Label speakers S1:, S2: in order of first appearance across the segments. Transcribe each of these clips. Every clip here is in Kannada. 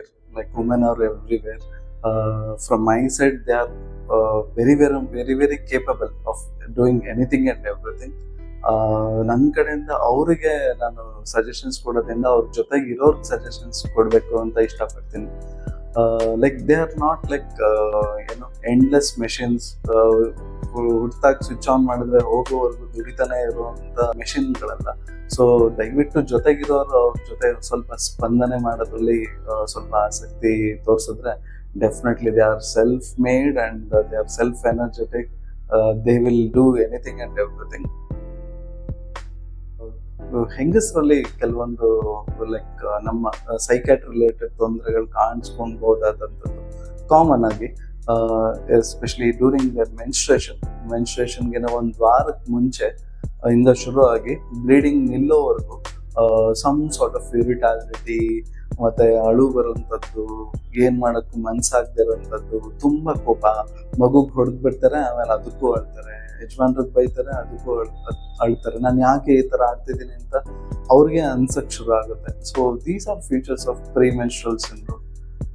S1: everywhere. Like women are everywhere. From my side, they are very capable of doing anything and everything. ನನ್ನ ಕಡೆಯಿಂದ ಅವರಿಗೆ ನಾನು ಸಜೆಷನ್ಸ್ ಕೊಡೋದ್ರಿಂದ ಅವ್ರ ಜೊತೆಗೆ ಇರೋರ್ಗೆ ಸಜೆಷನ್ಸ್ ಕೊಡಬೇಕು ಅಂತ ಇಷ್ಟಪಡ್ತೀನಿ. Like they are not like endless machines, ಹುಡ್ತಾಗ ಸ್ವಿಚ್ ಆನ್ ಮಾಡಿದ್ರೆ ಹೋಗೋವರೆಗೂ ದುಡಿತಾನೆ ಇರುವಂತ ಮೆಷಿನ್ಗಳಲ್ಲ. ಸೊ ದಯವಿಟ್ಟು ಜೊತೆಗಿರೋರು ಅವ್ರ ಜೊತೆ ಸ್ವಲ್ಪ ಸ್ಪಂದನೆ ಮಾಡೋದ್ರಲ್ಲಿ ಸ್ವಲ್ಪ ಆಸಕ್ತಿ ತೋರಿಸಿದ್ರೆ definitely they are self made and they are self energetic. They will do anything and everything. ಹೆಂಗಸರಲ್ಲಿ ಕೆಲವೊಂದು ಲೈಕ್ ನಮ್ಮ ಸೈಕ್ಯಾಟ್ರಿ ರಿಲೇಟೆಡ್ ತೊಂದರೆಗಳು ಕಾಣಿಸ್ಕೊಳ್ಬಹುದಾದಂಥದ್ದು ಕಾಮನ್ ಆಗಿ, ಎಸ್ಪೆಷಲಿ ಡ್ಯೂರಿಂಗ್ ದರ್ ಮೆನ್ಸ್ಟ್ರೇಷನ್ಗೆ ಒಂದು ವಾರಕ್ಕೆ ಮುಂಚೆ ಇಂದ ಶುರು ಆಗಿ ಬ್ಲೀಡಿಂಗ್ ನಿಲ್ಲೋವರೆಗೂ ಸಮ್ ಸಾರ್ಟ್ ಆಫ್ ಇರಿಟಾಬಿಲಿಟಿ, ಮತ್ತೆ ಅಳು ಬರುವಂಥದ್ದು, ಏನ್ ಮಾಡಕ್ಕೂ ಮನ್ಸಾಗದೆ ಇರೋಂಥದ್ದು, ತುಂಬಾ ಕೋಪ, ಮಗುಗ್ ಹೊಡೆದ್ ಬಿಡ್ತಾರೆ, ಆಮೇಲೆ ಅದಕ್ಕೂ ಅಳ್ತಾರೆ, ಯಜಮಾನ್ರಿಗೆ ಬೈತಾರೆ, ಅದಕ್ಕೂ ಅಳ್ತಾರೆ, ನಾನು ಯಾಕೆ ಈ ತರ ಆಡ್ತಿದ್ದೀನಿ ಅಂತ ಅವ್ರಿಗೆ ಅನ್ಸಕ್ ಶುರು ಆಗುತ್ತೆ. So these are features of premenstrual syndrome.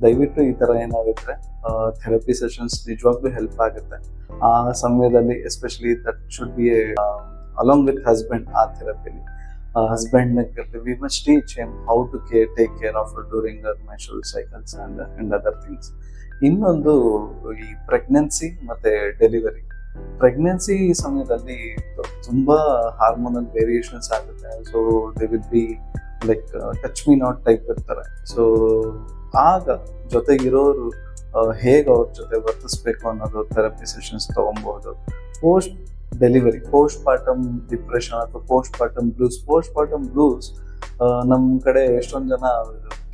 S1: ದಯವಿಟ್ಟು ಈ ತರ ಏನಾಗುತ್ತೆ ಥೆರಪಿ ಸೆಷನ್ಸ್ ನಿಜವಾಗ್ಲೂ ಹೆಲ್ಪ್ ಆಗುತ್ತೆ ಆ ಸಮಯದಲ್ಲಿ. Especially that should be along with husband. ಆ ಥೆರಪಿಲಿ husband we must teach him how to take care of her during her menstrual cycles and other things. ಇನ್ನೊಂದು ಈ ಪ್ರೆಗ್ನೆನ್ಸಿ ಮತ್ತೆ ಡೆಲಿವರಿ. ಪ್ರೆಗ್ನೆನ್ಸಿ ಸಮಯದಲ್ಲಿ ತುಂಬಾ ಹಾರ್ಮೋನಲ್ ವೇರಿಯೇಷನ್ಸ್ ಆಗುತ್ತೆ. So they will be like touch me not type ಇರ್ತಾರೆ. ಸೊ ಆಗ ಜೊತೆಗಿರೋರು ಹೇಗೆ ಅವ್ರ ಜೊತೆ ವರ್ತಿಸ್ಬೇಕು ಅನ್ನೋದು ಥೆರಪಿ ಸೆಷನ್ಸ್ ತಗೊಬಹುದು. Post delivery, postpartum depression ಅಥವಾ ಪೋಸ್ಟ್ ಪಾರ್ಟಮ್ ಬ್ಲೂಸ್ ನಮ್ಮ ಕಡೆ ಎಷ್ಟೊಂದು ಜನ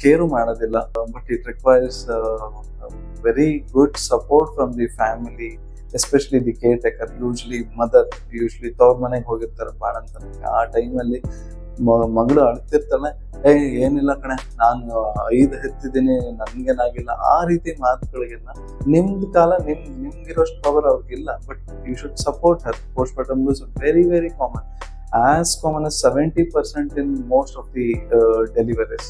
S1: ಕೇರು ಮಾಡೋದಿಲ್ಲ. But it requires very good support from the family, especially the caretaker. Usually ತವ್ರ ಮನೆಗೆ ಹೋಗಿರ್ತಾರೆ ಬಾಣಂತನಕ್ಕೆ. ಆ ಟೈಮಲ್ಲಿ ಮಗಳು ಅಳ್ತಿರ್ತಾಳೆ, ಏನಿಲ್ಲ ಕಣೆ, ನಾನು 5 ಹೆತ್ತಿದ್ದೀನಿ, ನನ್ಗೇನಾಗಿಲ್ಲ, ಆ ರೀತಿ ಮಾತುಗಳಿಗೆಲ್ಲ ನಿಮ್ದು ಕಾಲ ನಿಮ್ಗಿರೋಷ್ಟು ಪವರ್ ಅವ್ರಿಗಿಲ್ಲ. But you should support her. Postpartum blues very common, as common as 70% in most of the deliveries.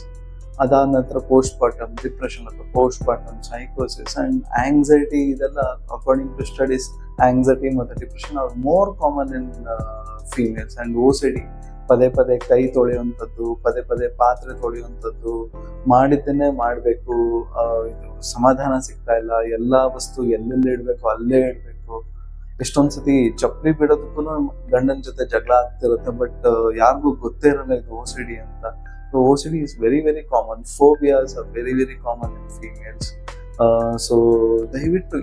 S1: ಅದಾದ ನಂತರ ಪೋಸ್ಟ್ ಪಾರ್ಟಮ್ ಡಿಪ್ರೆಷನ್ ಅಥವಾ ಪೋಸ್ಟ್ ಪಾರ್ಟಮ್ ಸೈಕೋಸಿಸ್ ಅಂಡ್ ಆಂಗ್ಸೈಟಿ, ಇದೆಲ್ಲ ಅಕಾರ್ಡಿಂಗ್ ಟು ಸ್ಟಡೀಸ್ ಆಂಗ್ಸೈಟಿ ಮತ್ತು depression are more common in females. And OCD, ಪದೇ ಕೈ ತೊಳೆಯುವಂಥದ್ದು, ಪದೇ ಪಾತ್ರೆ ತೊಳೆಯುವಂಥದ್ದು, ಮಾಡಿದ್ದನ್ನೇ ಮಾಡಬೇಕು, ಇದು ಸಮಾಧಾನ ಸಿಗ್ತಾ ಇಲ್ಲ, ಎಲ್ಲ ವಸ್ತು ಎಲ್ಲೆಲ್ಲಿ ಇಡಬೇಕು ಅಲ್ಲೇ ಇಡಬೇಕು. ಎಷ್ಟೊಂದ್ಸತಿ ಚಪ್ಪಲಿ ಬಿಡೋದಕ್ಕೂ ಗಂಡನ ಜೊತೆ ಜಗಳ ಆಗ್ತಿರುತ್ತೆ, ಬಟ್ ಯಾರಿಗೂ ಗೊತ್ತೇ ಇರಲ್ಲ ಇದು OCD ಅಂತ. So OCD is very common. Phobias are very common in females. So ದಯವಿಟ್ಟು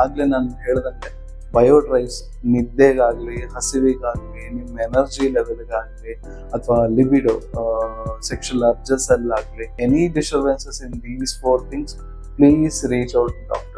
S1: ಆಗ್ಲೇ ನಾನು ಹೇಳ್ದಂಗೆ ಬಯೋಡ್ರೈವ್ಸ್, ನಿದ್ದೆಗಾಗ್ಲಿ, ಹಸಿವಿಗಾಗ್ಲಿ, ನಿಮ್ಮ ಎನರ್ಜಿ ಲೆವೆಲ್ಗಾಗ್ಲಿ, ಅಥವಾ ಲಿಬಿಡೋ, ಸೆಕ್ಷುವಲ್ ಅರ್ಜಸ್ ಅಲ್ಲಾಗ್ಲಿ, any disturbances in these 4 things, please reach out doctor.